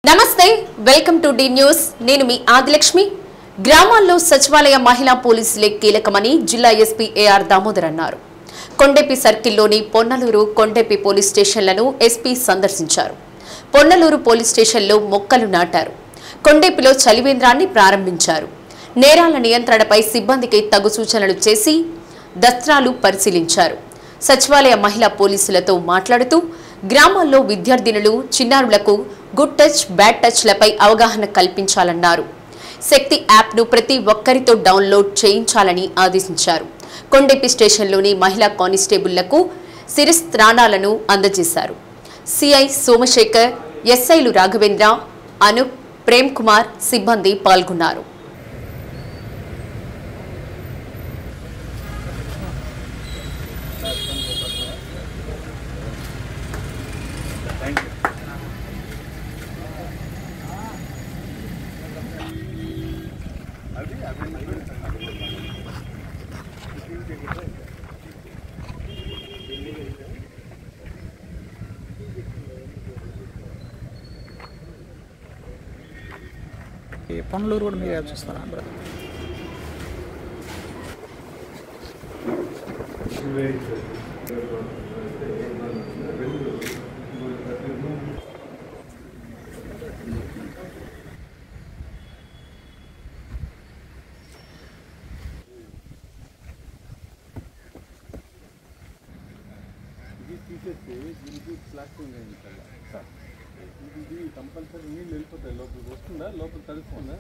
నమస్తే welcome to D news నేను మీ ఆదిలక్ష్మి గ్రామాల్లో సచివాలయ మహిళా పోలీసులే కీలకమని జిల్లా ఎస్పీ ఏఆర్ దామోదర్ అన్నారు. కొండెపి సర్కిల్లోని పొన్నలూరు కొండెపి పోలీస్ స్టేషన్లను ఎస్పీ సందర్శించారు. పొన్నలూరు పోలీస్ స్టేషన్లో మొక్కలు నాటారు. కొండెపిలో చలివేంద్రాన్ని ప్రారంభించారు. నేరాల నియంత్రణపై సిబ్బందికి తగు సూచనలు చేసి దస్త్రాలు పరిశీలించారు. సచివాలయ మహిళా పోలీసులతో మాట్లాడుతూ గ్రామాల్లో విద్యార్థినులు చిన్నారులకు గుడ్ టచ్ బ్యాడ్ టచ్లపై అవగాహన కల్పించాలన్నారు. శక్తి యాప్ను ప్రతి ఒక్కరితో డౌన్లోడ్ చేయించాలని ఆదేశించారు. కొండెపి స్టేషన్లోని మహిళా కానిస్టేబుళ్లకు శిరస్త్రాణాలను అందజేశారు. సిఐ సోమశేఖర్, ఎస్ఐలు రాఘవేంద్ర, అనూప్, ప్రేమ్ కుమార్ సిబ్బంది పాల్గొన్నారు. పొన్నలూరు కూడా మీరు చూస్తారా? దీనికి ప్లాస్టింగ్ ఇది కంపల్సరీ నీళ్ళు వెళ్ళిపోతాయి, లోపలికి వస్తుందా, లోపల తడుస్తుందా?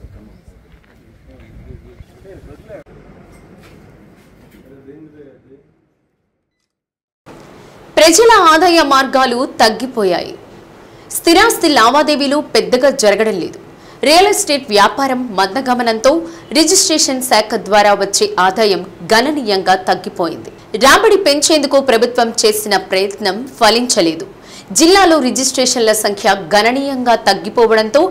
ప్రజల ఆదాయ మార్గాలు తగ్గిపోయాయి. స్థిరాస్తి లావాదేవీలు పెద్దగా జరగడం లేదు. రియల్ ఎస్టేట్ వ్యాపారం మందగమనంతో రిజిస్ట్రేషన్ శాఖ ద్వారా వచ్చే ఆదాయం గణనీయంగా తగ్గిపోయింది. రాబడి పెంచేందుకు ప్రభుత్వం చేసిన ప్రయత్నం ఫలించలేదు. జిల్లాలో రిజిస్ట్రేషన్ల సంఖ్య గణనీయంగా తగ్గిపోవడంతో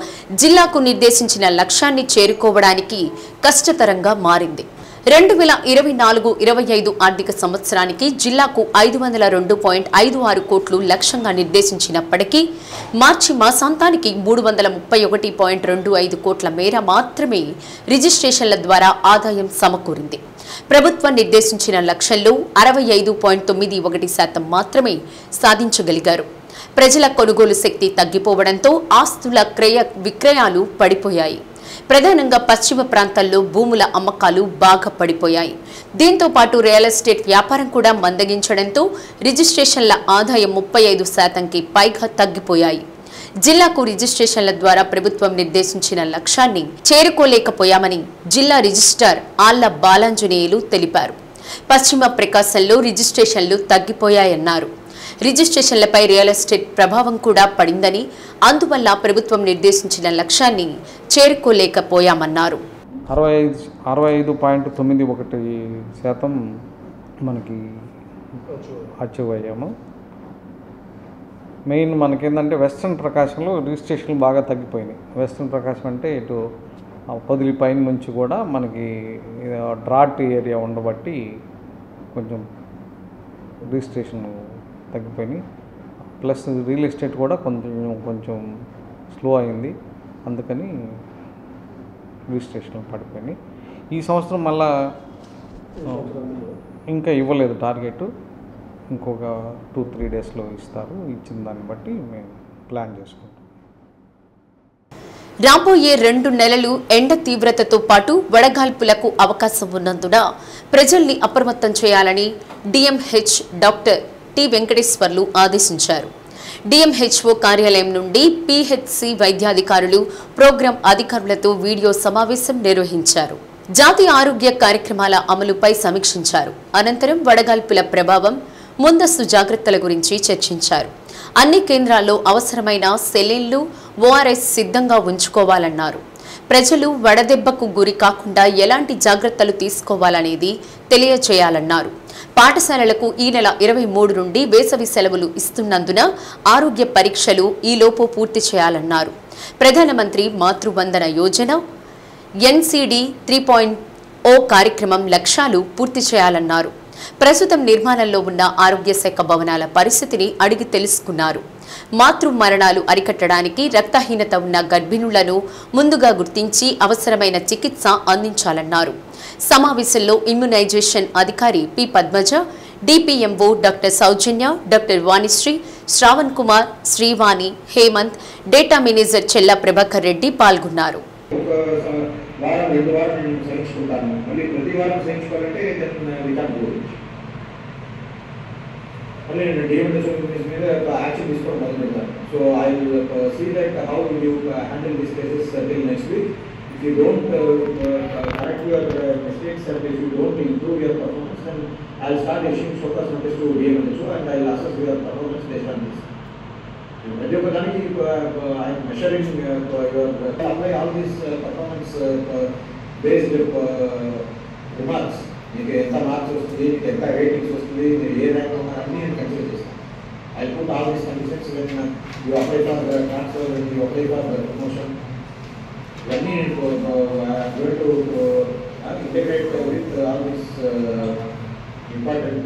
జిల్లాకు నిర్దేశించిన లక్ష్యాన్ని చేరుకోవడానికి కష్టతరంగా మారింది. 2024-25 ఆర్థిక సంవత్సరానికి జిల్లాకు 502.56 కోట్లు లక్ష్యంగా నిర్దేశించినప్పటికీ మార్చి మాసాంతానికి 331.25 కోట్ల మేర మాత్రమే రిజిస్ట్రేషన్ల ద్వారా ఆదాయం సమకూరింది. ప్రభుత్వం నిర్దేశించిన లక్ష్యంలో 65.91% మాత్రమే సాధించగలిగారు. ప్రజల కొనుగోలు శక్తి తగ్గిపోవడంతో ఆస్తుల క్రయ విక్రయాలు పడిపోయాయి. ప్రధానంగా పశ్చిమ ప్రాంతాల్లో భూముల అమ్మకాలు బాగా పడిపోయాయి. దీంతో పాటు రియల్ ఎస్టేట్ వ్యాపారం కూడా మందగించడంతో రిజిస్ట్రేషన్ల ఆదాయం 35%కి పైగా తగ్గిపోయాయి. జిల్లాకు రిజిస్ట్రేషన్ల ద్వారా ప్రభుత్వం నిర్దేశించిన లక్ష్యాన్ని చేరుకోలేకపోయామని జిల్లా రిజిస్ట్రార్ ఆళ్ల బాలాంజనేయులు తెలిపారు. పశ్చిమ ప్రకాశంలో రిజిస్ట్రేషన్లు తగ్గిపోయాయన్నారు. రిజిస్ట్రేషన్లపై రియల్ ఎస్టేట్ ప్రభావం కూడా పడిందని, అందువల్ల ప్రభుత్వం నిర్దేశించిన లక్ష్యాన్ని చేరుకోలేకపోయామన్నారు. 65.91% మనకి అచీవ్ అయ్యాము. మెయిన్ మనకేంటంటే వెస్ట్రన్ ప్రకాశంలో రిజిస్ట్రేషన్లు బాగా తగ్గిపోయినాయి. వెస్ట్రన్ ప్రకాశం అంటే ఇటు పొదిలి పైన నుంచి కూడా మనకి డ్రాట్ ఏరియా ఉండబట్టి కొంచెం రిజిస్ట్రేషన్ తగ్గిపోయినాయి. ప్లస్ రియల్ ఎస్టేట్ కూడా కొంచెం స్లో అయింది, అందుకని రిజిస్ట్రేషన్లు పడిపోయినాయి. ఈ సంవత్సరం మళ్ళా ఇంకా ఇవ్వలేదు టార్గెట్, ఇంకొక 2-3 డేస్లో ఇస్తారు. ఇచ్చిన దాన్ని బట్టి మేము ప్లాన్ చేసుకుంటాం. రాబోయే 2 నెలలు ఎండ తీవ్రతతో పాటు వడగాల్పులకు అవకాశం ఉన్నందున ప్రజల్ని అప్రమత్తం చేయాలని డిఎంహెచ్ డాక్టర్ టి వెంకటేశ్వర్లు ఆదేశించారు. డిఎంహెచ్ఓ కార్యాలయం నుండి పిహెచ్సి వైద్యాధికారులు, ప్రోగ్రాం అధికారులతో వీడియో సమావేశం నిర్వహించారు. జాతీయ ఆరోగ్య కార్యక్రమాల అమలుపై సమీక్షించారు. అనంతరం వడగాల్పుల ప్రభావం, ముందస్తు జాగ్రత్తల గురించి చర్చించారు. అన్ని కేంద్రాల్లో అవసరమైన సెలైన్లు, ఓఆర్ఎస్ సిద్ధంగా ఉంచుకోవాలన్నారు. ప్రజలు వడదెబ్బకు గురి కాకుండా ఎలాంటి జాగ్రత్తలు తీసుకోవాలనేది తెలియచేయాలన్నారు. పాఠశాలలకు ఈ నెల 23 నుండి వేసవి సెలవులు ఇస్తున్నందున ఆరోగ్య పరీక్షలు ఈలోపు పూర్తి చేయాలన్నారు. ప్రధానమంత్రి మాతృవందన యోజన, ఎన్సిడి 3.0 కార్యక్రమం లక్ష్యాలు పూర్తి చేయాలన్నారు. ప్రస్తుతం నిర్మాణంలో ఉన్న ఆరోగ్య శాఖ భవనాల పరిస్థితిని అడిగి తెలుసుకున్నారు. మాతృ మరణాలు అరికట్టడానికి రక్తహీనత ఉన్న గర్భిణులను ముందుగా గుర్తించి అవసరమైన చికిత్స అందించాలన్నారు. సమావేశంలో ఇమ్యునైజేషన్ అధికారి P Padmaja, DPMO doctor Soujanya, doctor Vanisri, Shravan Kumar, Srivani, Hemanth, data manager Chella Prabhakar Reddy పాల్గొన్నారు. So I will see that how you handle these cases till next week. If you don't correct your mistakes and if you don't improve your performance, then I will start issuing focus notice to DMHO and I will assess your performance based on this. I am measuring your apply all these performance based remarks. మీకు ఎంత marks వస్తుంది, మీకు ఎంత ratings వస్తుంది, మీరు ఏ rank ఉన్నారని నేను consider చేస్తాను. I put all these conditions when you apply for the transfer, when you apply for the promotion. When you going to integrate with all these important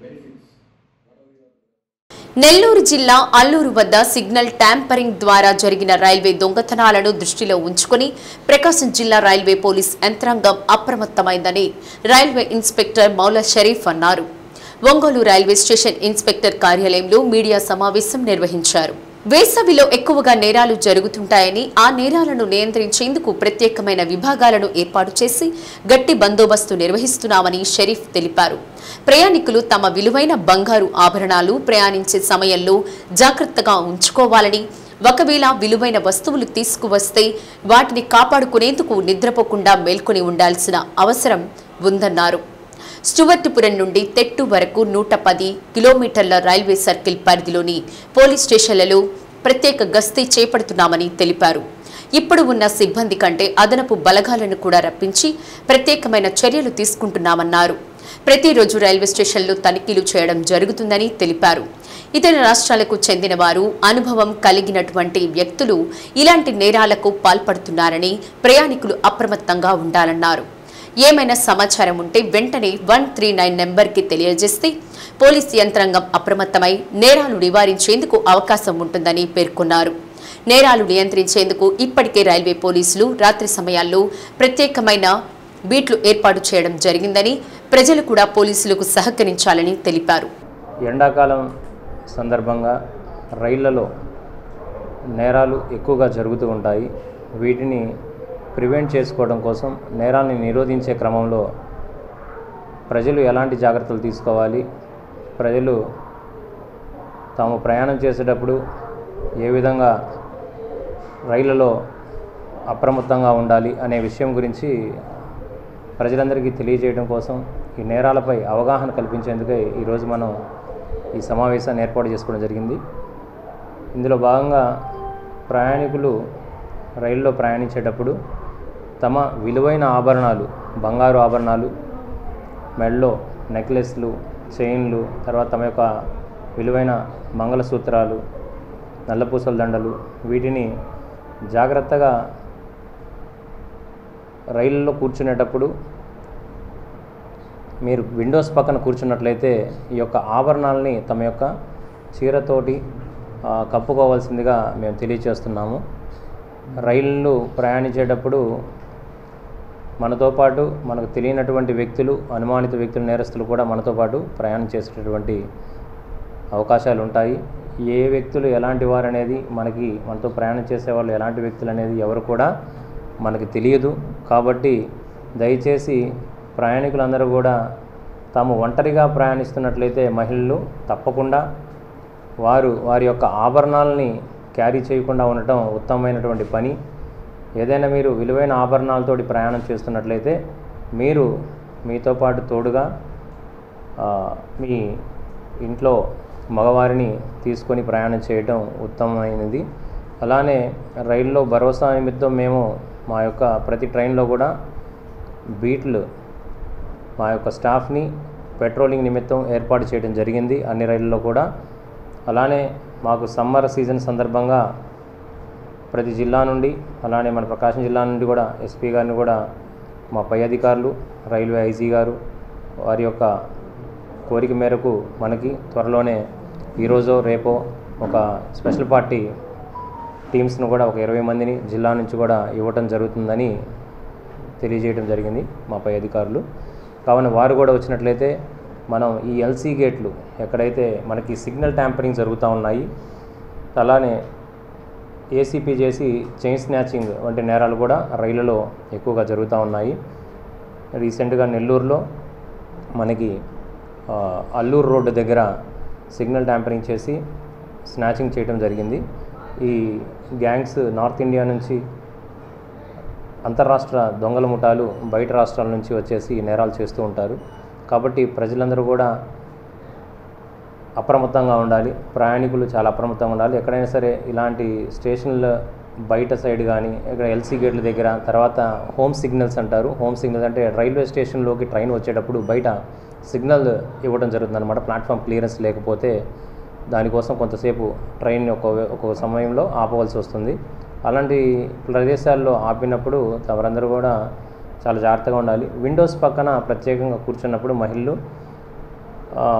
benefits. Nellore జిల్లా అల్లూరు వద్ద సిగ్నల్ ట్యాంపరింగ్ ద్వారా జరిగిన railway దొంగతనాలను దృష్టిలో ఉంచుకుని ప్రకాశం జిల్లా railway police యంత్రాంగం అప్రమత్తమైందని railway inspector Maula Sharif అన్నారు. Ongole railway station inspector కార్యాలయంలో మీడియా సమావేశం నిర్వహించారు. వేసవిలో ఎక్కువగా నేరాలు జరుగుతుంటాయని, ఆ నేరాలను నియంత్రించేందుకు ప్రత్యేకమైన విభాగాలను ఏర్పాటు చేసి గట్టి బందోబస్తు నిర్వహిస్తున్నామని షరీఫ్ తెలిపారు. ప్రయాణికులు తమ విలువైన బంగారు ఆభరణాలు ప్రయాణించే సమయంలో జాగ్రత్తగా ఉంచుకోవాలని, ఒకవేళ విలువైన వస్తువులు తీసుకువస్తే వాటిని కాపాడుకునేందుకు నిద్రపోకుండా మేల్కొని ఉండాల్సిన అవసరం ఉందన్నారు. స్టువర్ట్పురం నుండి తెట్టు వరకు 110 కిలోమీటర్ల రైల్వే సర్కిల్ పరిధిలోని పోలీస్ స్టేషన్లలో ప్రత్యేక గస్తీ చేపడుతున్నామని తెలిపారు. ఇప్పుడు ఉన్న సిబ్బంది కంటే అదనపు బలగాలను కూడా రప్పించి ప్రత్యేకమైన చర్యలు తీసుకుంటున్నామన్నారు. ప్రతిరోజు రైల్వే స్టేషన్లో తనిఖీలు చేయడం జరుగుతుందని తెలిపారు. ఇతర రాష్ట్రాలకు చెందిన వారు, అనుభవం కలిగినటువంటి వ్యక్తులు ఇలాంటి నేరాలకు పాల్పడుతున్నారని ప్రయాణికులు అప్రమత్తంగా ఉండాలన్నారు. ఏమైనా సమాచారం ఉంటే వెంటనే 139 నెంబర్కి తెలియజేస్తే పోలీస్ యంత్రాంగం అప్రమత్తమై నేరాలు నివారించేందుకు అవకాశం ఉంటుందని పేర్కొన్నారు. నేరాలు నియంత్రించేందుకు ఇప్పటికే రైల్వే పోలీసులు రాత్రి సమయాల్లో ప్రత్యేకమైన బీట్లు ఏర్పాటు చేయడం జరిగిందని, ప్రజలు కూడా పోలీసులకు సహకరించాలని తెలిపారు. ఎండాకాలం సందర్భంగా రైళ్లలో నేరాలు ఎక్కువగా జరుగుతూ ఉంటాయి. వీటిని ప్రివెంట్ చేసుకోవడం కోసం, నేరాన్ని నిరోధించే క్రమంలో ప్రజలు ఎలాంటి జాగ్రత్తలు తీసుకోవాలి, ప్రజలు తాము ప్రయాణం చేసేటప్పుడు ఏ విధంగా రైళ్లలో అప్రమత్తంగా ఉండాలి అనే విషయం గురించి ప్రజలందరికీ తెలియజేయడం కోసం, ఈ నేరాలపై అవగాహన కల్పించేందుకే ఈరోజు మనం ఈ సమావేశాన్ని ఏర్పాటు చేసుకోవడం జరిగింది. ఇందులో భాగంగా ప్రయాణికులు రైల్లో ప్రయాణించేటప్పుడు తమ విలువైన ఆభరణాలు, బంగారు ఆభరణాలు, మెడలో నెక్లెస్లు, చైన్లు, తర్వాత తమ యొక్క విలువైన మంగళసూత్రాలు, నల్లపూసల దండలు, వీటిని జాగ్రత్తగా రైల్లో కూర్చునేటప్పుడు మీరు విండోస్ పక్కన కూర్చున్నట్లయితే ఈ యొక్క ఆభరణాలని తమ యొక్క చీరతోటి కప్పుకోవాల్సిందిగా మేము తెలియజేస్తున్నాము. రైళ్ళు ప్రయాణించేటప్పుడు మనతో పాటు మనకు తెలియనటువంటి వ్యక్తులు, అనుమానిత వ్యక్తులు, నేరస్తులు కూడా మనతో పాటు ప్రయాణం చేసేటటువంటి అవకాశాలు ఉంటాయి. ఏ వ్యక్తులు ఎలాంటి వారు అనేది మనతో ప్రయాణం చేసేవాళ్ళు ఎలాంటి వ్యక్తులు అనేది ఎవరు కూడా మనకి తెలియదు. కాబట్టి దయచేసి ప్రయాణికులందరూ కూడా తాము ఒంటరిగా ప్రయాణిస్తున్నట్లయితే మహిళలు తప్పకుండా వారి యొక్క ఆభరణాలని క్యారీ చేయకుండా ఉండటం ఉత్తమమైనటువంటి పని. ఏదైనా మీరు విలువైన ఆభరణాలతోటి ప్రయాణం చేస్తున్నట్లయితే మీరు మీతో పాటు తోడుగా మీ ఇంట్లో మగవారిని తీసుకొని ప్రయాణం చేయటం ఉత్తమమైనది. అలానే రైల్లో భరోసా నిమిత్తం మేము మా యొక్క ప్రతి ట్రైన్లో కూడా బీట్లు మా యొక్క స్టాఫ్ని పెట్రోలింగ్ నిమిత్తం ఏర్పాటు చేయడం జరిగింది అన్ని రైళ్ళలో కూడా. అలానే మాకు సమ్మర్ సీజన్ సందర్భంగా ప్రతి జిల్లా నుండి, అలానే మన ప్రకాశం జిల్లా నుండి కూడా ఎస్పీ గారిని కూడా మా పై అధికారులు, రైల్వే ఐజీ గారు వారి యొక్క కోరిక మేరకు మనకి త్వరలోనే ఈరోజో రేపో ఒక స్పెషల్ పార్టీ టీమ్స్ను కూడా ఒక 20 మందిని జిల్లా నుంచి కూడా ఇవ్వటం జరుగుతుందని తెలియజేయడం జరిగింది మా పై అధికారులు. కావున వారు కూడా వచ్చినట్లయితే మనం ఈ ఎల్సీ గేట్లు ఎక్కడైతే మనకి సిగ్నల్ ట్యాంపరింగ్ జరుగుతూ ఉన్నాయి, అలానే ఏసీపీ చేసి చైన్ స్నాచింగ్ వంటి నేరాలు కూడా రైళ్లలో ఎక్కువగా జరుగుతూ ఉన్నాయి. రీసెంట్గా నెల్లూరులో మనకి అల్లూరు రోడ్డు దగ్గర సిగ్నల్ ట్యాంపరింగ్ చేసి స్నాచింగ్ చేయడం జరిగింది. ఈ గ్యాంగ్స్ నార్త్ ఇండియా నుంచి అంతర్రాష్ట్ర దొంగల ముఠాలు బయట రాష్ట్రాల నుంచి వచ్చేసి నేరాలు చేస్తూ ఉంటారు. కాబట్టి ప్రజలందరూ కూడా అప్రమత్తంగా ఉండాలి, ప్రయాణికులు చాలా అప్రమత్తంగా ఉండాలి. ఎక్కడైనా సరే ఇలాంటి స్టేషన్ల బయట సైడ్ కానీ ఇక్కడ ఎల్సీ గేట్ల దగ్గర, తర్వాత హోమ్ సిగ్నల్స్ అంటారు. హోమ్ సిగ్నల్స్ అంటే రైల్వే స్టేషన్లోకి ట్రైన్ వచ్చేటప్పుడు బయట సిగ్నల్ ఇవ్వడం జరుగుతుంది అనమాట. ప్లాట్ఫామ్ క్లియరెన్స్ లేకపోతే దానికోసం కొంతసేపు ట్రైన్ ఒక్కొక్క సమయంలో ఆపవలసి వస్తుంది. అలాంటి ప్రదేశాల్లో ఆపినప్పుడు ఎవరందరూ కూడా చాలా జాగ్రత్తగా ఉండాలి. విండోస్ పక్కన ప్రత్యేకంగా కూర్చున్నప్పుడు మహిళలు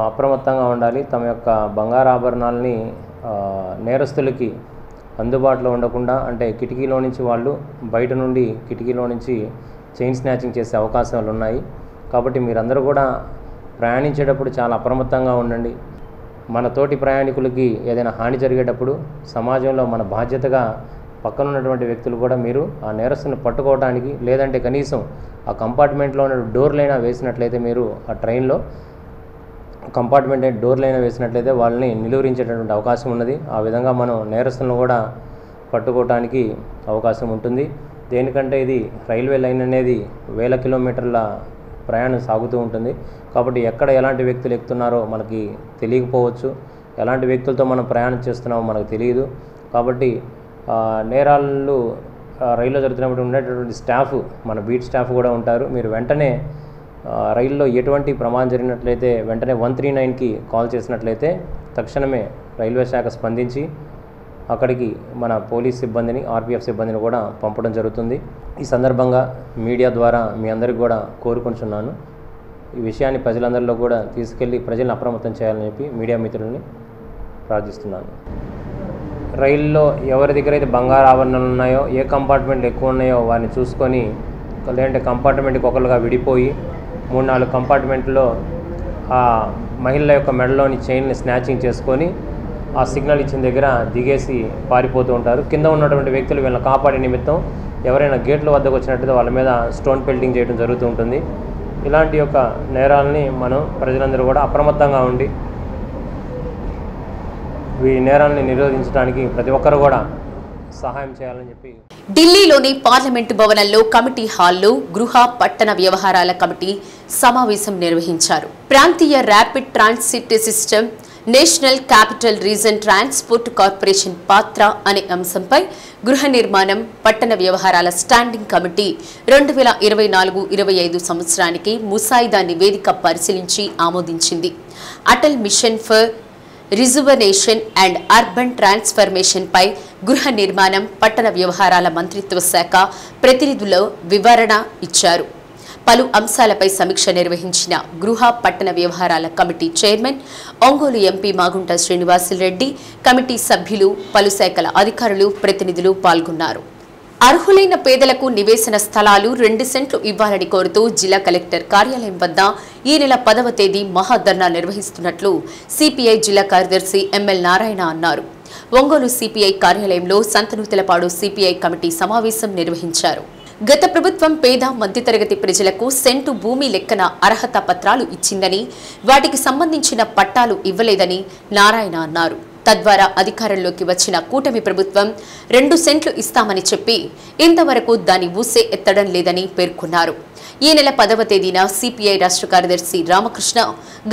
అప్రమత్తంగా ఉండాలి. తమ యొక్క బంగారు ఆభరణాలని నేరస్తులకి అందుబాటులో ఉండకుండా, అంటే కిటికీలో నుంచి వాళ్ళు బయట నుండి కిటికీలో నుంచి చైన్ స్నాచింగ్ చేసే అవకాశాలు ఉన్నాయి. కాబట్టి మీరందరూ కూడా ప్రయాణించేటప్పుడు చాలా అప్రమత్తంగా ఉండండి. మన తోటి ప్రయాణికులకి ఏదైనా హాని జరిగేటప్పుడు సమాజంలో మన బాధ్యతగా పక్కన ఉన్నటువంటి వ్యక్తులు కూడా మీరు ఆ నేరస్తుని పట్టుకోవడానికి, లేదంటే కనీసం ఆ కంపార్ట్మెంట్లో ఉన్న డోర్లైనా వేసినట్లయితే, మీరు ఆ ట్రైన్లో కంపార్ట్మెంట్ డోర్లైనా వేసినట్లయితే వాళ్ళని నిలువరించేటటువంటి అవకాశం ఉన్నది. ఆ విధంగా మనం నేరస్తులను కూడా పట్టుకోవడానికి అవకాశం ఉంటుంది. దేనికంటే ఇది రైల్వే లైన్ అనేది వేల కిలోమీటర్ల ప్రయాణం సాగుతూ ఉంటుంది. కాబట్టి ఎక్కడ ఎలాంటి వ్యక్తులు ఎక్కుతున్నారో మనకి తెలియకపోవచ్చు, ఎలాంటి వ్యక్తులతో మనం ప్రయాణం చేస్తున్నామో మనకు తెలియదు. కాబట్టి నేరాలు రైల్లో జరుగుతున్నప్పుడు ఉండేటటువంటి స్టాఫ్, మన బీట్ స్టాఫ్ కూడా ఉంటారు. మీరు వెంటనే రైల్లో ఎటువంటి ప్రమాదం జరిగినట్లయితే వెంటనే 139కి కాల్ చేసినట్లయితే తక్షణమే రైల్వే శాఖ స్పందించి అక్కడికి మన పోలీస్ సిబ్బందిని, ఆర్పీఎఫ్ సిబ్బందిని కూడా పంపడం జరుగుతుంది. ఈ సందర్భంగా మీడియా ద్వారా మీ అందరికీ కూడా కోరుకుంటున్నాను, ఈ విషయాన్ని ప్రజలందరిలో కూడా తీసుకెళ్ళి ప్రజలను అప్రమత్తం చేయాలని చెప్పి మీడియా మిత్రులని ప్రార్థిస్తున్నాను. రైల్లో ఎవరి దగ్గర అయితే బంగారు ఆభరణాలు ఉన్నాయో, ఏ కంపార్ట్మెంట్ ఎక్కువ ఉన్నాయో వారిని చూసుకొని, లేదంటే కంపార్ట్మెంట్కి ఒకరుగా విడిపోయి 3-4 కంపార్ట్మెంట్లో ఆ మహిళల యొక్క మెడలోని చైన్ని స్నాచింగ్ చేసుకొని ఆ సిగ్నల్ ఇచ్చిన దగ్గర దిగేసి పారిపోతూ ఉంటారు. కింద ఉన్నటువంటి వ్యక్తులు వీళ్ళని కాపాడే నిమిత్తం ఎవరైనా గేట్ల వద్దకు వచ్చినట్లయితే వాళ్ళ మీద స్టోన్ పెల్టింగ్ చేయడం జరుగుతూ ఉంటుంది. ఇలాంటి యొక్క నేరాలని మనం ప్రజలందరూ కూడా అప్రమత్తంగా ఉండి ఈ నేరాలని నిరోధించడానికి ప్రతి ఒక్కరు కూడా సహాయం చేయాలని చెప్పి ఢిల్లీలోని పార్లమెంటు భవనంలో కమిటీ హాల్లో గృహ పట్టణ వ్యవహారాల కమిటీ సమావేశం నిర్వహించారు. ప్రాంతీయ rapid transit system, national capital region transport corporation పాత్ర అనే అంశంపై గృహ నిర్మాణం, పట్టణ వ్యవహారాల స్టాండింగ్ కమిటీ 2024-25 సంవత్సరానికి ముసాయిదా నివేదిక పరిశీలించి ఆమోదించింది. Atal mission for rejuvenation and urban transformation పై గృహ నిర్మాణం, పట్టణ వ్యవహారాల మంత్రిత్వ శాఖ ప్రతినిధులు వివరణ ఇచ్చారు. పలు అంశాలపై సమీక్ష నిర్వహించిన గృహ పట్టణ వ్యవహారాల committee chairman Ongole MP Magunta Srinivasulu Reddy, committee సభ్యులు, పలు శాఖల అధికారులు, ప్రతినిధులు పాల్గొన్నారు. అర్హులైన పేదలకు నివేశన స్థలాలు 2 సెంట్లు ఇవ్వాలని కోరుతూ జిల్లా కలెక్టర్ కార్యాలయం వద్ద ఈ నెల 10వ తేదీ మహాధర్నా నిర్వహిస్తున్నట్లు సిపిఐ జిల్లా కార్యదర్శి ఎంఎల్ నారాయణ అన్నారు. ఒంగోలు సిపిఐ కార్యాలయంలో సంతనూతలపాడు సిపిఐ కమిటీ సమావేశం నిర్వహించారు. గత ప్రభుత్వం పేద మధ్యతరగతి ప్రజలకు సెంటు భూమి లెక్కన అర్హత పత్రాలు ఇచ్చిందని, వాటికి సంబంధించిన పట్టాలు ఇవ్వలేదని నారాయణ అన్నారు. తద్వారా అధికారంలోకి వచ్చిన కూటమి ప్రభుత్వం 2 సెంట్లు ఇస్తామని చెప్పి ఇంతవరకు దాని ఊసే ఎత్తడం లేదని పేర్కొన్నారు. ఈ నెల 10వ తేదీన సిపిఐ రాష్ట్ర కార్యదర్శి రామకృష్ణ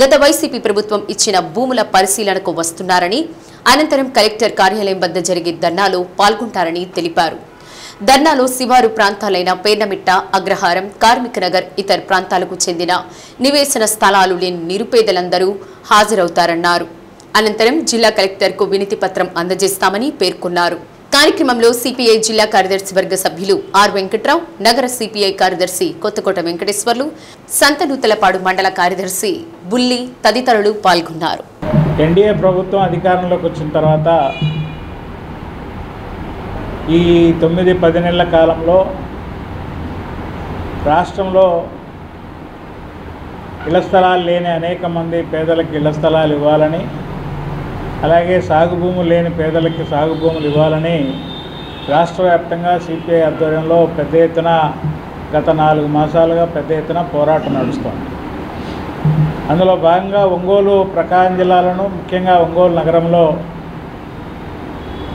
గత వైసీపీ ప్రభుత్వం ఇచ్చిన భూముల పరిశీలనకు వస్తున్నారని, అనంతరం కలెక్టర్ కార్యాలయం వద్ద జరిగే ధర్నాలో పాల్గొంటారని తెలిపారు. ధర్నాలో శివారు ప్రాంతాలైన పేర్నమిట్ట, అగ్రహారం, కార్మిక నగర్, ఇతర ప్రాంతాలకు చెందిన నివేశన స్థలాలు లేని నిరుపేదలందరూ హాజరవుతారన్నారు. అనంతరం జిల్లా కలెక్టర్కు వినతి పత్రం అందజేస్తామని పేర్కొన్నారు. కార్యక్రమంలో సిపిఐ జిల్లా కార్యదర్శి వర్గ సభ్యులు ఆర్ వెంకట్రావు, నగర సిపిఐ కార్యదర్శి కొత్తకోట వెంకటేశ్వర్లు, సంతనూతలపాడు మండల కార్యదర్శి బుల్లి తదితరులు పాల్గొన్నారు. ఎన్డీఏ ప్రభుత్వం అధికారంలోకి వచ్చిన తర్వాత ఈ 9-10 నెలల కాలంలో రాష్ట్రంలో ఇళ్ల స్థలాలు లేని అనేక మంది పేదలకు ఇళ్ల స్థలాలు ఇవ్వాలని, అలాగే సాగు భూములు లేని పేదలకి సాగు భూములు ఇవ్వాలని రాష్ట్ర వ్యాప్తంగా సిపిఐ ఆధ్వర్యంలో పెద్ద ఎత్తున గత 4 మాసాలుగా పెద్ద ఎత్తున పోరాటం నడుస్తోంది. అందులో భాగంగా ఒంగోలు, ప్రకాశం జిల్లాలను, ముఖ్యంగా ఒంగోలు నగరంలో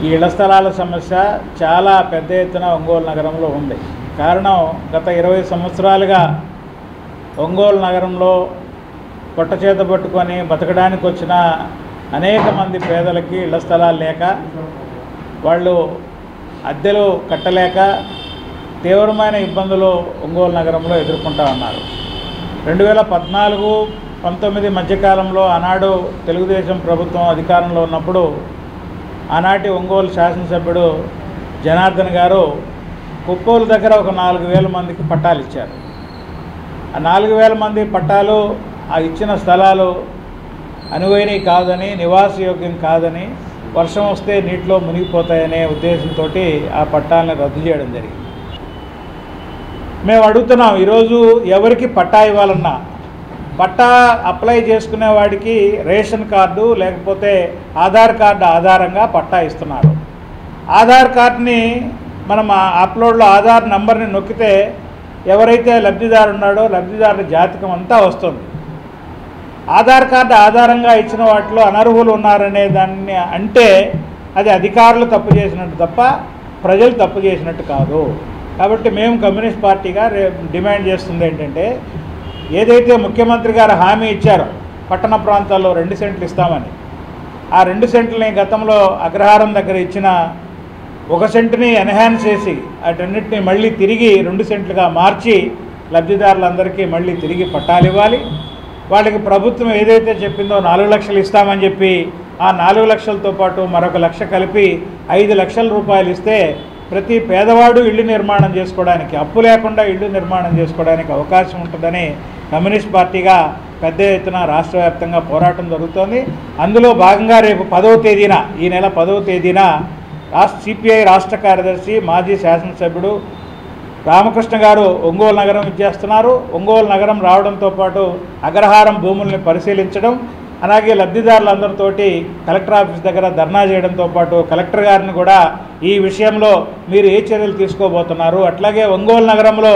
ఈ ఇళ్ల స్థలాల సమస్య చాలా పెద్ద ఎత్తున ఒంగోలు నగరంలో ఉంది. కారణం, గత 20 సంవత్సరాలుగా ఒంగోలు నగరంలో పొట్ట చేత పట్టుకొని బతకడానికి వచ్చిన అనేక మంది పేదలకి ఇళ్ల స్థలాలు లేక, వాళ్ళు అద్దెలు కట్టలేక తీవ్రమైన ఇబ్బందులు ఒంగోలు నగరంలో ఎదుర్కొంటూ ఉన్నారు. 2014-19 మధ్యకాలంలో ఆనాడు తెలుగుదేశం ప్రభుత్వం అధికారంలో ఉన్నప్పుడు ఆనాటి ఒంగోలు శాసనసభ్యుడు జనార్దన్ గారు కుప్పోలు దగ్గర ఒక 4,000 మందికి పట్టాలు ఇచ్చారు. ఆ 4,000 మంది పట్టాలు, ఆ ఇచ్చిన స్థలాలు అనువైనవి కాదని, నివాసయోగ్యం కాదని, వర్షం వస్తే నీటిలో మునిగిపోతాయనే ఉద్దేశంతో ఆ పట్టాలను రద్దు చేయడం జరిగింది. మేము అడుగుతున్నాం, ఈరోజు ఎవరికి పట్టా ఇవ్వాలన్నా పట్టా అప్లై చేసుకునే వాడికి రేషన్ కార్డు లేకపోతే ఆధార్ కార్డు ఆధారంగా పట్టా ఇస్తున్నారు. ఆధార్ కార్డుని మనం అప్లోడ్లో ఆధార్ నంబర్ని నొక్కితే ఎవరైతే లబ్ధిదారు ఉన్నాడో లబ్ధిదారుల జాతకం అంతా వస్తుంది. ఆధార్ కార్డు ఆధారంగా ఇచ్చిన వాటిలో అనర్హులు ఉన్నారనే దాన్ని అంటే అది అధికారులు తప్పు చేసినట్టు తప్ప ప్రజలు తప్పు చేసినట్టు కాదు. కాబట్టి మేము కమ్యూనిస్ట్ పార్టీగా డిమాండ్ చేస్తుంది ఏంటంటే, ఏదైతే ముఖ్యమంత్రి గారు హామీ ఇచ్చారో పట్టణ ప్రాంతాల్లో 2 సెంట్లు ఇస్తామని, ఆ 2 సెంట్లని గతంలో అగ్రహారం దగ్గర ఇచ్చిన 1 సెంటుని ఎన్హాన్స్ చేసి వాటన్నిటిని మళ్ళీ తిరిగి 2 సెంట్లుగా మార్చి లబ్ధిదారులందరికీ మళ్ళీ తిరిగి పట్టాలు ఇవ్వాలి. వాళ్ళకి ప్రభుత్వం ఏదైతే చెప్పిందో 4 లక్షలు ఇస్తామని చెప్పి ఆ 4 లక్షలతో పాటు మరొక 1 లక్ష కలిపి 5 లక్షల రూపాయలు ఇస్తే ప్రతి పేదవాడు ఇల్లు నిర్మాణం చేసుకోవడానికి, అప్పు లేకుండా ఇల్లు నిర్మాణం చేసుకోవడానికి అవకాశం ఉంటుందని కమ్యూనిస్ట్ పార్టీగా పెద్ద ఎత్తున రాష్ట్ర వ్యాప్తంగా పోరాటం జరుగుతోంది. అందులో భాగంగా రేపు 10వ తేదీన, ఈ నెల 10వ తేదీన సిపిఐ రాష్ట్ర కార్యదర్శి మాజీ శాసనసభ్యుడు రామకృష్ణ గారు ఒంగోలు నగరం ఇచ్చేస్తున్నారు. ఒంగోలు నగరం రావడంతో పాటు అగ్రహారం భూముల్ని పరిశీలించడం, అలాగే లబ్ధిదారులందరితోటి కలెక్టర్ ఆఫీస్ దగ్గర ధర్నా చేయడంతో పాటు కలెక్టర్ గారిని కూడా ఈ విషయంలో మీరు ఏ చర్యలు తీసుకోబోతున్నారు, అట్లాగే ఒంగోలు నగరంలో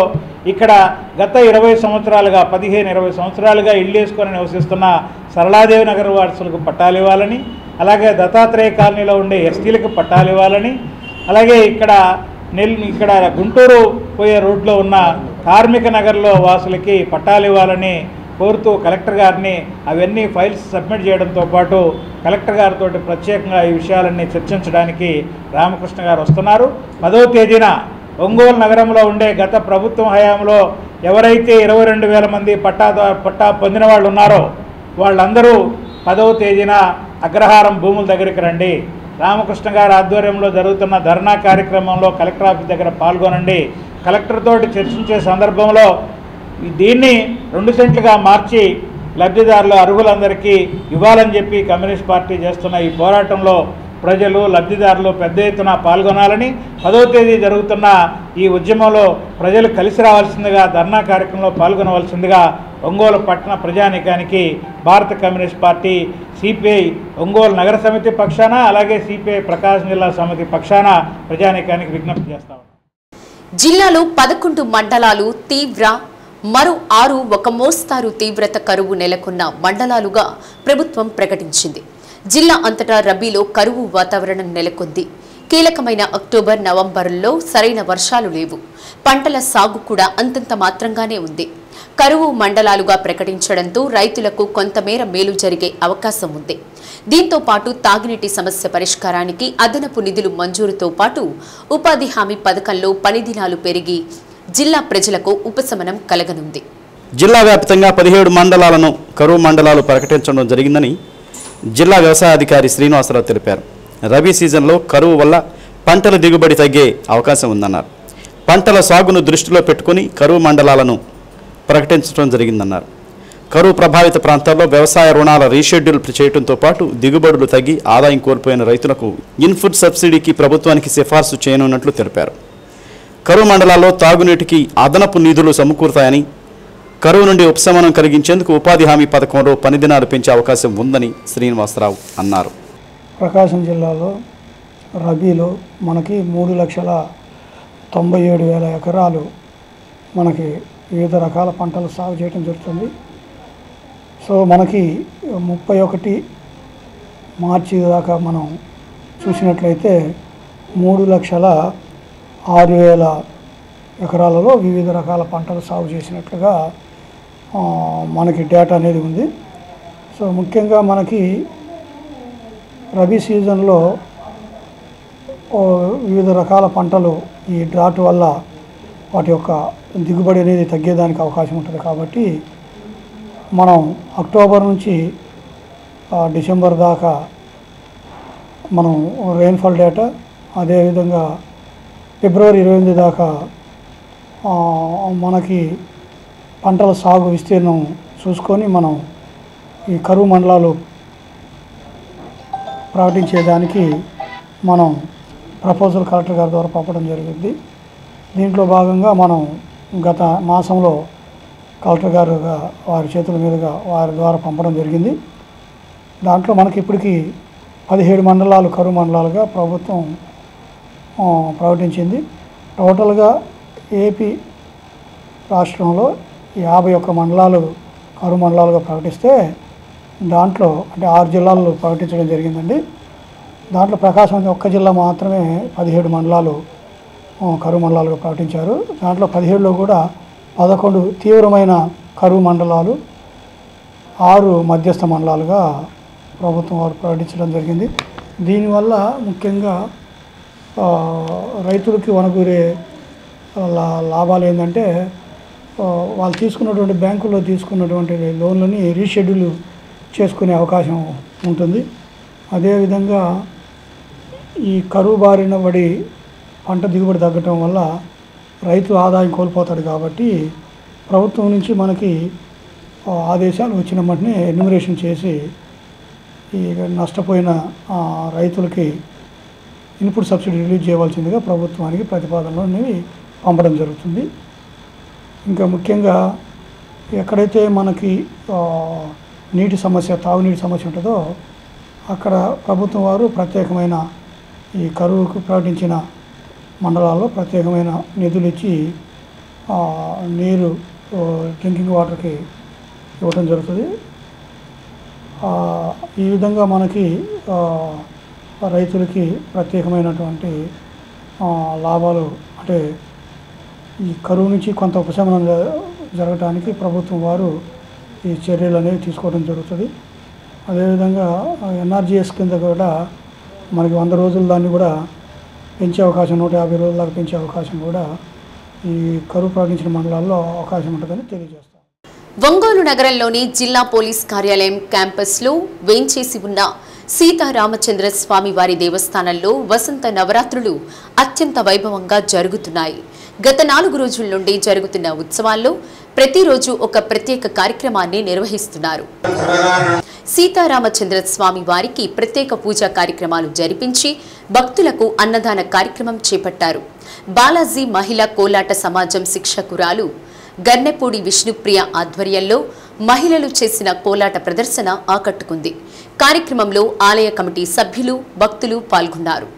ఇక్కడ గత 20 సంవత్సరాలుగా 15-20 సంవత్సరాలుగా ఇల్లు వేసుకొని నివసిస్తున్న సరళాదేవి నగర్ వాసులకు పట్టాలు ఇవ్వాలని, అలాగే దత్తాత్రేయ కాలనీలో ఉండే ఎస్టీలకు పట్టాలు ఇవ్వాలని, అలాగే ఇక్కడ గుంటూరు పోయే రోడ్లో ఉన్న కార్మిక నగర్లో వాసులకి పట్టాలు ఇవ్వాలని కోరుతూ కలెక్టర్ గారిని అవన్నీ ఫైల్స్ సబ్మిట్ చేయడంతో పాటు కలెక్టర్ గారితో ప్రత్యేకంగా ఈ విషయాలన్నీ చర్చించడానికి రామకృష్ణ గారు వస్తున్నారు. 10వ తేదీన ఒంగోలు నగరంలో ఉండే గత ప్రభుత్వం హయాంలో ఎవరైతే 22,000 మంది పట్టా పొందిన వాళ్ళు ఉన్నారో వాళ్ళందరూ 10వ తేదీన అగ్రహారం భూముల దగ్గరికి రండి. రామకృష్ణ గారి ఆధ్వర్యంలో జరుగుతున్న ధర్నా కార్యక్రమంలో కలెక్టర్ ఆఫీస్ దగ్గర పాల్గొనండి. కలెక్టర్ తోటి చర్చించే సందర్భంలో దీన్ని 2 సెంట్లుగా మార్చి లబ్ధిదారులు అర్హులందరికీ ఇవ్వాలని చెప్పి కమ్యూనిస్ట్ పార్టీ చేస్తున్న ఈ పోరాటంలో ప్రజలు, లబ్ధిదారులు పెద్ద ఎత్తున పాల్గొనాలని, 10వ తేదీ జరుగుతున్న ఈ ఉద్యమంలో ప్రజలు కలిసి రావాల్సిందిగా, ధర్నా కార్యక్రమంలో పాల్గొనవలసిందిగా ఒంగోలు పట్టణ ప్రజానీకానికి భారత కమ్యూనిస్ట్ పార్టీ సిపిఐ ఒంగోలు నగర సమితి పక్షాన, అలాగే సిపిఐ ప్రకాశం జిల్లా సమితి పక్షాన ప్రజానీకానికి విజ్ఞప్తి చేస్తాం. జిల్లాలో 11 మండలాలు తీవ్ర, మరో 6 ఒక మోస్తారు తీవ్రత కరువు నెలకొన్న మండలాలుగా ప్రభుత్వం ప్రకటించింది. జిల్లా అంతటా రబీలో కరువు వాతావరణం నెలకొంది. కీలకమైన అక్టోబర్, నవంబర్లో సరైన వర్షాలు లేవు. పంటల సాగు కూడా అంతంత మాత్రంగానే ఉంది. కరువు మండలాలుగా ప్రకటించడంతో రైతులకు కొంతమేర మేలు జరిగే అవకాశం ఉంది. దీంతో పాటు తాగునీటి సమస్య పరిష్కారానికి అదనపు నిధులు మంజూరుతో పాటు ఉపాధి హామీ పథకంలో పని దినాలు పెరిగి జిల్లా ప్రజలకు ఉపశమనం కలగనుంది. జిల్లా వ్యాప్తంగా 17 మండలాలను కరువు మండలాలు ప్రకటించడం జరిగిందని జిల్లా వ్యవసాయ అధికారి శ్రీనివాసరావు తెలిపారు. రబీ సీజన్లో కరువు వల్ల పంటల దిగుబడి తగ్గే అవకాశం ఉందన్నారు. పంటల సాగును దృష్టిలో పెట్టుకుని కరువు మండలాలను ప్రకటించడం జరిగిందన్నారు. కరువు ప్రభావిత ప్రాంతాల్లో వ్యవసాయ రుణాల రీషెడ్యూల్ చేయడంతో పాటు దిగుబడులు తగ్గి ఆదాయం కోల్పోయిన రైతులకు ఇన్పుట్ సబ్సిడీకి ప్రభుత్వానికి సిఫార్సు చేయనున్నట్లు తెలిపారు. కరువు మండలాల్లో తాగునీటికి అదనపు నిధులు సమకూరుతాయని, కరువు నుండి ఉపశమనం కలిగించేందుకు ఉపాధి హామీ పథకంలో పని దినాలు పెంచే అవకాశం ఉందని శ్రీనివాసరావు అన్నారు. ప్రకాశం జిల్లాలో రబీలో మనకి 3,97,000 ఎకరాలు మనకి వివిధ రకాల పంటలు సాగు చేయడం జరుగుతుంది. సో మనకి 31 మార్చి దాకా మనం చూసినట్లయితే 3,06,000 ఎకరాలలో వివిధ రకాల పంటలు సాగు చేసినట్లుగా మనకి డేటా అనేది ఉంది. సో ముఖ్యంగా మనకి రబీ సీజన్లో వివిధ రకాల పంటలు ఈ డ్రాట్ వల్ల వాటి యొక్క దిగుబడి అనేది తగ్గేదానికి అవకాశం ఉంటుంది. కాబట్టి మనం అక్టోబర్ నుంచి డిసెంబర్ దాకా మనం రెయిన్ఫాల్ డేటా, అదేవిధంగా ఫిబ్రవరి 28 దాకా మనకి పంటల సాగు విస్తీర్ణం చూసుకొని మనం ఈ కరువు మండలాలు ప్రకటించేదానికి మనం ప్రపోజల్ కలెక్టర్ గారి ద్వారా పంపడం జరిగింది. దీంట్లో భాగంగా మనం గత మాసంలో కలెక్టర్ గారు వారి చేతుల మీదుగా వారి ద్వారా పంపడం జరిగింది. దాంట్లో మనకి ఇప్పటికీ 17 మండలాలు కరువు మండలాలుగా ప్రభుత్వం ప్రకటించింది. టోటల్గా ఏపీ రాష్ట్రంలో 51 మండలాలు కరువు మండలాలుగా ప్రకటిస్తే దాంట్లో అంటే 6 జిల్లాలు ప్రకటించడం జరిగిందండి. దాంట్లో ప్రకాశం ఒక్క జిల్లా మాత్రమే 17 మండలాలు కరువు మండలాలుగా ప్రకటించారు. దాంట్లో 17లో కూడా 11 తీవ్రమైన కరువు మండలాలు, 6 మధ్యస్థ మండలాలుగా ప్రభుత్వం వారు ప్రకటించడం జరిగింది. దీనివల్ల ముఖ్యంగా రైతులకి వనగూరే లాభాలు ఏంటంటే వాళ్ళు తీసుకున్నటువంటి బ్యాంకుల్లో తీసుకున్నటువంటి లోన్లని రీషెడ్యూల్ చేసుకునే అవకాశం ఉంటుంది. అదేవిధంగా ఈ కరువు బారిన పడి పంట దిగుబడి తగ్గటం వల్ల రైతు ఆదాయం కోల్పోతాడు. కాబట్టి ప్రభుత్వం నుంచి మనకి ఆదేశాలు వచ్చిన వెంటనే ఎన్యూమరేషన్ చేసి ఈ నష్టపోయిన రైతులకి ఇన్పుట్ సబ్సిడీ రిలీజ్ చేయవలసిందిగా ప్రభుత్వానికి ప్రతిపాదనలు అనేవి పంపడం జరుగుతుంది. ఇంకా ముఖ్యంగా ఎక్కడైతే మనకి నీటి సమస్య, తాగునీటి సమస్య ఉంటుందో అక్కడ ప్రభుత్వం వారు ప్రత్యేకమైన ఈ కరువుకు ప్రకటించిన మండలాల్లో ప్రత్యేకమైన నిధులు ఇచ్చి నీరు డ్రింకింగ్ వాటర్కి ఇవ్వడం జరుగుతుంది. ఈ విధంగా మనకి రైతులకి ప్రత్యేకమైనటువంటి లాభాలు అంటే ఈ కరువు నుంచి కొంత ఉపశమనం జరగడానికి ప్రభుత్వం వారు ఈ చర్యలు అనేవి తీసుకోవడం జరుగుతుంది. అదేవిధంగా ఎన్ఆర్జీఎస్ కింద కూడా మనకి 100 రోజులు దాన్ని కూడా పెంచే అవకాశం, 150 రోజుల దాకా పెంచే అవకాశం కూడా ఈ కరువు ప్రకటించిన మండలాల్లో అవకాశం ఉంటుందని తెలియజేస్తాం. ఒంగోలు నగరంలోని జిల్లా పోలీస్ కార్యాలయం క్యాంపస్లో వేంచేసి ఉన్న సీతారామచంద్ర స్వామి వారి దేవస్థానంలో వసంత నవరాత్రులు అత్యంత వైభవంగా జరుగుతున్నాయి. గత 4 రోజుల నుండి జరుగుతున్న ఉత్సవాల్లో ప్రతిరోజు ఒక ప్రత్యేక కార్యక్రమాన్ని నిర్వహిస్తున్నారు. సీతారామచంద్ర స్వామి వారికి ప్రత్యేక పూజా కార్యక్రమాలు జరిపించి భక్తులకు అన్నదాన కార్యక్రమం చేపట్టారు. బాలాజీ మహిళా కోలాట సమాజం శిక్షకురాలు గన్నెపూడి విష్ణుప్రియ ఆధ్వర్యంలో మహిళలు చేసిన కోలాట ప్రదర్శన ఆకట్టుకుంది. కార్యక్రమంలో ఆలయ కమిటీ సభ్యులు, భక్తులు పాల్గొన్నారు.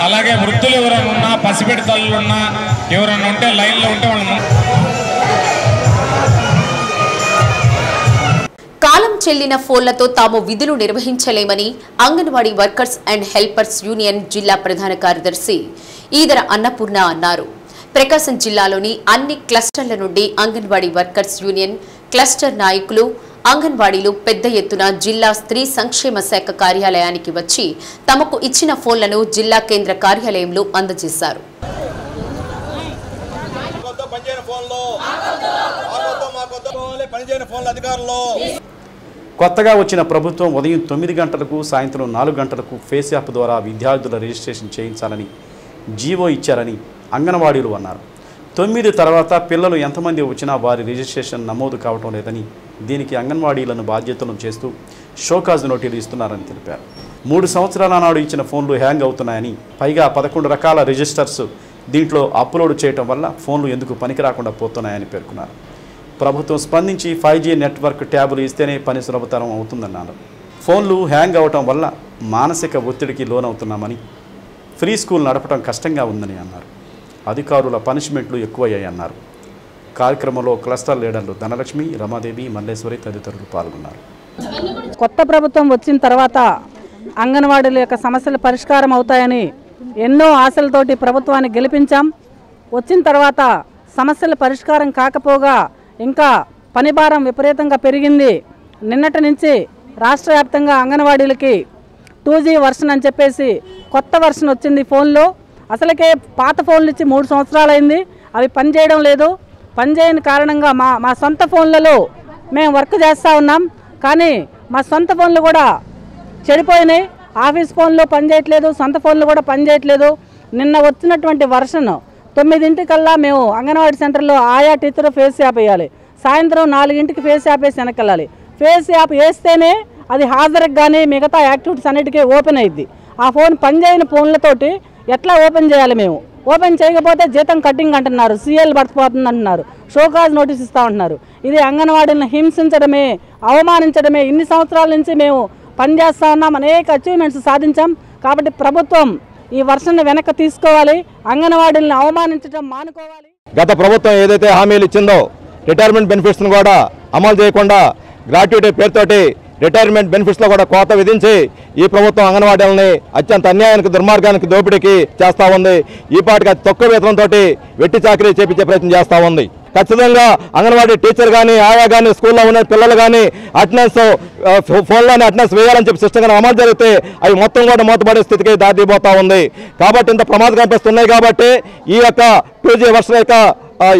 అలాగే వృద్ధులు ఎవరైనా ఉన్నా పసిబిడ్డ తల్లులు ఉన్నా ఎవరైనా ఉంటే లైన్లో ఉంటే వాళ్ళు కాలం చెల్లిన ఫోన్లతో తాము విధులు నిర్వహించలేమని anganwadi workers and helpers union జిల్లా ప్రధాన కార్యదర్శి ఈదర అన్నపూర్ణ అన్నారు. ప్రకాశం జిల్లాలోని అన్ని క్లస్టర్ల నుండి అంగన్వాడీ వర్కర్స్ యూనియన్ క్లస్టర్ నాయకులు అంగన్వాడీలు పెద్ద ఎత్తున జిల్లా స్త్రీ సంక్షేమ శాఖ కార్యాలయానికి వచ్చి తమకు ఇచ్చిన ఫోన్లను జిల్లా కేంద్ర కార్యాలయంలో అందజేశారు. కొత్తగా వచ్చిన ప్రభుత్వం ఉదయం 9 గంటలకు సాయంత్రం 4 గంటలకు ఫేస్ యాప్ ద్వారా విద్యార్థుల రిజిస్ట్రేషన్ చేయించాలని జీవో ఇచ్చారని అంగన్వాడీలు అన్నారు. 9 తర్వాత పిల్లలు ఎంతమంది వచ్చినా వారి రిజిస్ట్రేషన్ నమోదు కావటం లేదని, దీనికి అంగన్వాడీలను బాధ్యతలను చేస్తూ షోకాజ్ నోటీసులు ఇస్తున్నారని తెలిపారు. 3 సంవత్సరాల నాడు ఇచ్చిన ఫోన్లు హ్యాంగ్ అవుతున్నాయని, పైగా 11 రకాల రిజిస్టర్స్ దీంట్లో అప్లోడ్ చేయటం వల్ల ఫోన్లు ఎందుకు పనికిరాకుండా పోతున్నాయని పేర్కొన్నారు. ప్రభుత్వం స్పందించి 5G నెట్వర్క్ ట్యాబులు ఇస్తేనే పని సులభతరం అవుతుందన్నారు. ఫోన్లు హ్యాంగ్ అవటం వల్ల మానసిక ఒత్తిడికి లోనవుతున్నామని, ఫ్రీ స్కూల్ నడపడం కష్టంగా ఉందని అన్నారు. అధికారుల పనిష్మెంట్లు ఎక్కువయ్యాయన్నారు. కార్యక్రమంలో క్లస్టర్ లీడర్లు ధనలక్ష్మి, రమాదేవి, మల్లేశ్వరి తదితరులు పాల్గొన్నారు. కొత్త ప్రభుత్వం వచ్చిన తర్వాత అంగన్వాడీల యొక్క సమస్యలు పరిష్కారం అవుతాయని ఎన్నో ఆశలతోటి ప్రభుత్వాన్ని గెలిపించాం. వచ్చిన తర్వాత సమస్యల పరిష్కారం కాకపోగా ఇంకా పనిభారం విపరీతంగా పెరిగింది. నిన్నటి నుంచి రాష్ట్ర వ్యాప్తంగా అంగన్వాడీలకి 2G వర్షన్ అని చెప్పేసి కొత్త వర్షన్ వచ్చింది ఫోన్లో. అసలుకే పాత ఫోన్లు ఇచ్చి 3 సంవత్సరాలైంది, అవి పనిచేయడం లేదు. పనిచేయని కారణంగా మా సొంత ఫోన్లలో మేము వర్క్ చేస్తూ ఉన్నాం, కానీ మా సొంత ఫోన్లు కూడా చెడిపోయినాయి. ఆఫీస్ ఫోన్లో పనిచేయట్లేదు, సొంత ఫోన్లు కూడా పనిచేయట్లేదు. నిన్న వచ్చినటువంటి వర్షన్ 9 మేము అంగన్వాడీ సెంటర్లో ఆయా టీచర్ ఫేస్ యాప్ వేయాలి. సాయంత్రం 4 ఫేస్ యాప్ వేసి వెనకెళ్ళాలి. ఫేస్ యాప్ వేస్తేనే అది హాజరుకు కానీ మిగతా యాక్టివిటీస్ అన్నిటికీ ఓపెన్ అయ్యిద్ది. ఆ ఫోన్ పనిచేయని ఫోన్లతోటి ఎట్లా ఓపెన్ చేయాలి? మేము ఓపెన్ చేయకపోతే జీతం కట్టింగ్ అంటున్నారు, CL పడిపోతుంది అంటున్నారు, షోకాజ్ నోటీస్ ఇస్తూ ఉంటున్నారు. ఇది అంగన్వాడీలను హింసించడమే, అవమానించడమే. ఇన్ని సంవత్సరాల నుంచి మేము పనిచేస్తూ ఉన్నాం, అనేక అచీవ్మెంట్స్ సాధించాం. కాబట్టి ప్రభుత్వం ఈ వర్షాన్ని వెనక్కి తీసుకోవాలి, అంగన్వాడీలను అవమానించడం మానుకోవాలి. గత ప్రభుత్వం ఏదైతే హామీలు ఇచ్చిందో రిటైర్మెంట్ బెనిఫిట్స్ను కూడా అమలు చేయకుండా గ్రాట్యుటీ పేరుతోటి రిటైర్మెంట్ బెనిఫిట్స్లో కూడా కోత విధించి ఈ ప్రభుత్వం అంగన్వాడీలని అత్యంత అన్యాయానికి, దుర్మార్గానికి, దోపిడీకి చేస్తూ ఉంది. ఈ పాటికి అతి తక్కువ వేతనంతో వెట్టి చాకరీ చేపించే ప్రయత్నం చేస్తూ ఉంది. ఖచ్చితంగా అంగన్వాడీ టీచర్ కానీ, ఆయా కానీ, స్కూల్లో ఉన్న పిల్లలు కానీ అటెండెన్స్ ఫోన్లోనే అటెండెన్స్ వేయాలని చెప్పి సిస్టమ్ కానీ అమలు జరిగితే అవి మొత్తం కూడా మూతపడే స్థితికి దారిపోతూ ఉంది. కాబట్టి ఇంత ప్రమాదం కనిపిస్తున్నాయి. కాబట్టి ఈ యొక్క 2G వర్షన్ యొక్క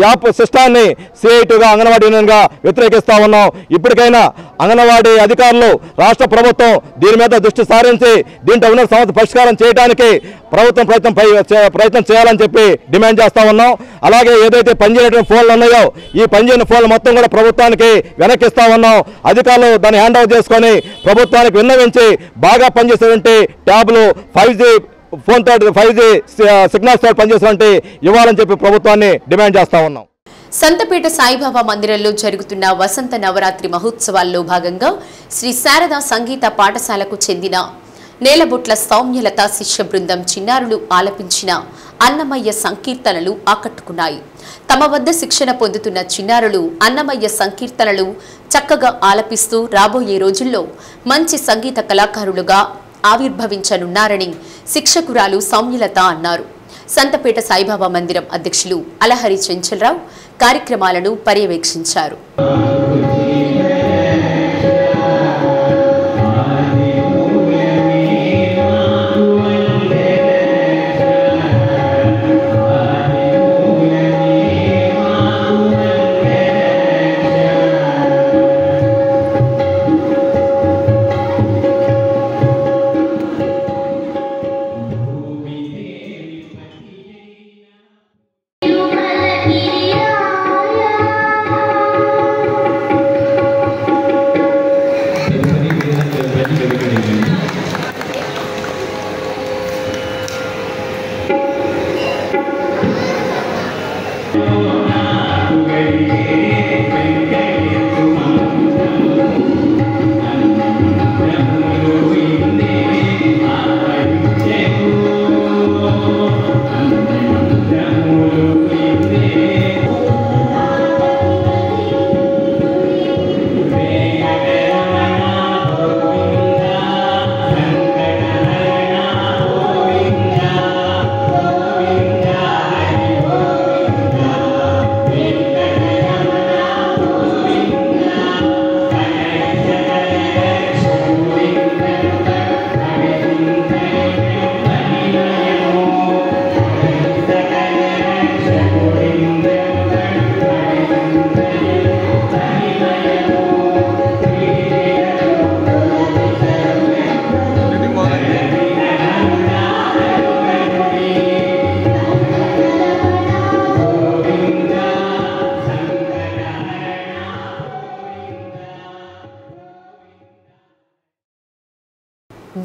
యాప్ సిస్టాన్ని CITగా అంగన్వాడీ యూనియన్గా వ్యతిరేకిస్తూ ఉన్నాం. ఇప్పటికైనా అంగన్వాడీ అధికారులు, రాష్ట్ర ప్రభుత్వం దీని మీద దృష్టి సారించి దీంట్లో ఉన్న సమస్య పరిష్కారం చేయడానికి ప్రభుత్వం ప్రయత్నం చేయాలని చెప్పి డిమాండ్ చేస్తూ ఉన్నాం. అలాగే ఏదైతే పనిచేయటువంటి ఫోన్లు ఉన్నాయో ఈ పనిచేయని ఫోన్లు మొత్తం కూడా ప్రభుత్వానికి వెనక్కిస్తూ ఉన్నాం. అధికారులు దాన్ని హ్యాండ్ ఓవర్ చేసుకొని ప్రభుత్వానికి విన్నవించి బాగా పనిచేసేటువంటి ట్యాబ్లు 5G ఫోన్ తోటి 5G సిగ్నల్స్ తోటి పనిచేసినట్టు ఇవ్వాలని చెప్పి ప్రభుత్వాన్ని డిమాండ్ చేస్తా ఉన్నాం. సంతపేట సాయిబాబా మందిరంలో జరుగుతున్న వసంత నవరాత్రి మహోత్సవాల్లో భాగంగా శ్రీ శారదా సంగీత పాఠశాలకు చెందిన నేలబొట్ల సౌమ్యలత శిష్య బృందం చిన్నారులు ఆలపించిన అన్నమయ్య సంకీర్తనలు ఆకట్టుకున్నాయి. తమ వద్ద శిక్షణ పొందుతున్న చిన్నారులు అన్నమయ్య సంకీర్తనలు చక్కగా ఆలపిస్తూ రాబోయే రోజుల్లో మంచి సంగీత కళాకారులుగా ఆవిర్భవించనున్నారని శిక్షకురాలు సౌమ్యలత అన్నారు. సంతపేట సాయిబాబా మందిరం అధ్యక్షులు అలహరి చెంచలరావు కార్యక్రమాలను పర్యవేక్షించారు.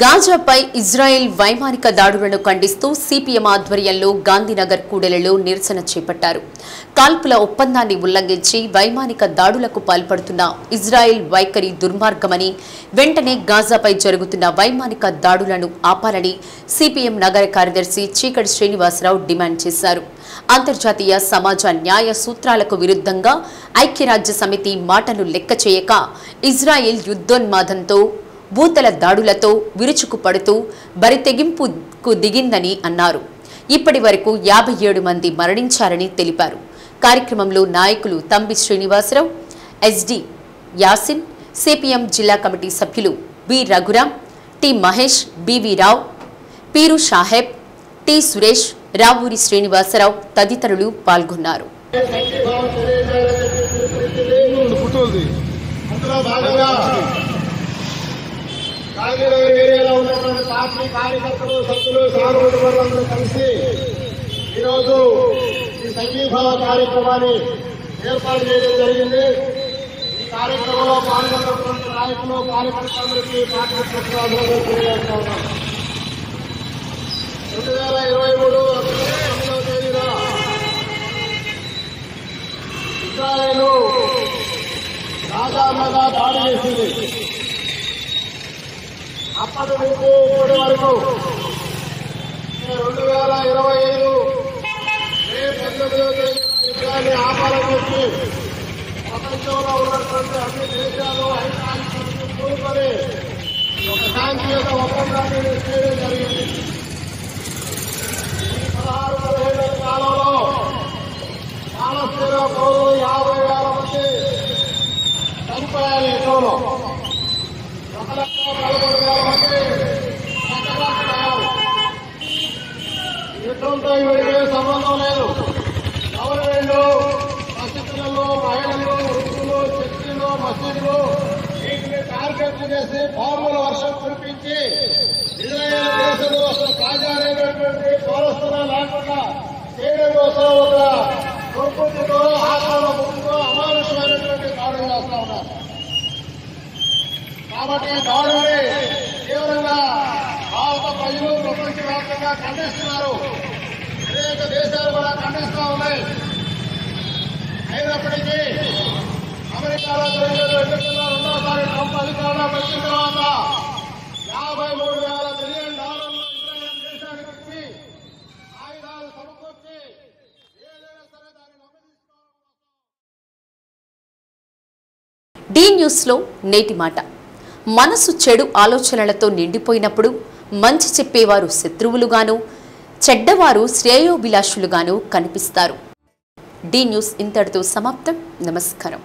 గాజాపై ఇజ్రాయెల్ వైమానిక దాడులను ఖండిస్తూ సిపిఎం ఆధ్వర్యంలో గాంధీనగర్ కూడలిలో నిరసన చేపట్టారు. కాల్పుల ఒప్పందాన్ని ఉల్లంఘించి వైమానిక దాడులకు పాల్పడుతున్న ఇజ్రాయెల్ వైఖరి దుర్మార్గమని, వెంటనే గాజాపై జరుగుతున్న వైమానిక దాడులను ఆపాలని సిపిఎం నగర కార్యదర్శి చీకటి శ్రీనివాసరావు డిమాండ్ చేశారు. అంతర్జాతీయ సమాజ న్యాయ సూత్రాలకు విరుద్ధంగా ఐక్యరాజ్య సమితి మాటను లెక్క చేయక ఇజ్రాయెల్ యుద్ధోన్మాదంతో భూతల దాడులతో విరుచుకుపడుతూ బరితెగింపుకు దిగిందని అన్నారు. ఇప్పటి వరకు 57 మంది మరణించారని తెలిపారు. కార్యక్రమంలో నాయకులు తంబి శ్రీనివాసరావు, ఎస్డి యాసిన్, సిపిఎం జిల్లా కమిటీ సభ్యులు B Raghuram, T Mahesh, BV Rao, Peeru Saheb, T Suresh, Ravuri Srinivasarao తదితరులు పాల్గొన్నారు. గాంధీనగర్ ఏరియాలో ఉన్నటువంటి పార్టీ కార్యకర్తలు, సభ్యులు, సార్వజనికులందరూ కలిసి ఈరోజు ఈ సంఘీభావ కార్యక్రమాన్ని ఏర్పాటు చేయడం జరిగింది. ఈ కార్యక్రమంలో పాల్గొన్నటువంటి నాయకులు, కార్యకర్తలందరికీ పార్టీ అభినందనలు తెలియజేస్తా ఉన్నాం. 2023 అక్టోబర్ 9వ తేదీన ఇజ్రాయెల్ గాజా మీద దాడి చేసింది. అప్పటి నుంచి ఇప్పటి వరకు 2025 మే 19వ తేదీన యుద్ధాన్ని ఆపాలని చెప్పి ప్రపంచంలో ఉన్నటువంటి అన్ని దేశాలు ఐక్యాన్ని కూడుకొని ఒక శాంతియుత ఒప్పందాన్ని చేయడం జరిగింది. 16-17 కాలంలో పాలస్తీనా పౌరులు 50,000 మంది చనిపోయారు. యుద్ధంలో 1,43,000 మంది చనిపోయారు. యుద్ధంతో ఇవన్నీ సంబంధం లేదు. గవర్నమెంట్ మసీదులలో మహిళలు, వృద్ధులు, చర్చిలు, మసీదులు వీటిని టార్గెట్ చేసి బాంబుల వర్షం కురిపించి ఇజ్రాయెల్ దేశంలో అసలు కాజారైనటువంటి పౌరస్థులు లేకుండా చేయడం కోసం ఒక దుర్బుద్ధితో, ఆక్రమణతో అమానుషమైనటువంటి దాడులు చేస్తా ఉన్నారు. కాబట్టి ఈ దాడుల్ని తీవ్రంగా భారత ప్రజలు ప్రపంచవ్యాప్తంగా ఖండిస్తున్నారు. అనేక దేశాలు కూడా ఖండిస్తూ ఉన్నాయి. అయినప్పటికీ అమెరికాలో జరిగిన ఎన్నికల్లో రెండోసారి ట్రంప్ అధికారంలోకి వచ్చిన తర్వాత $53,000 బిలియన్ ఇజ్రాయెల్ దేశానికి ఇచ్చి ఆయుధాలు సమకూర్చి ఏదైనా సరే దాన్ని నమ్మదీసుకోవడం. డి న్యూస్లో నేటి మాట. మనసు చెడు ఆలోచనలతో నిండిపోయినప్పుడు మంచి చెప్పేవారు శత్రువులుగాను, చెడ్డవారు శ్రేయోభిలాషులుగాను కనిపిస్తారు. డి న్యూస్ ఇంతటితో సమాప్తం. నమస్కారం.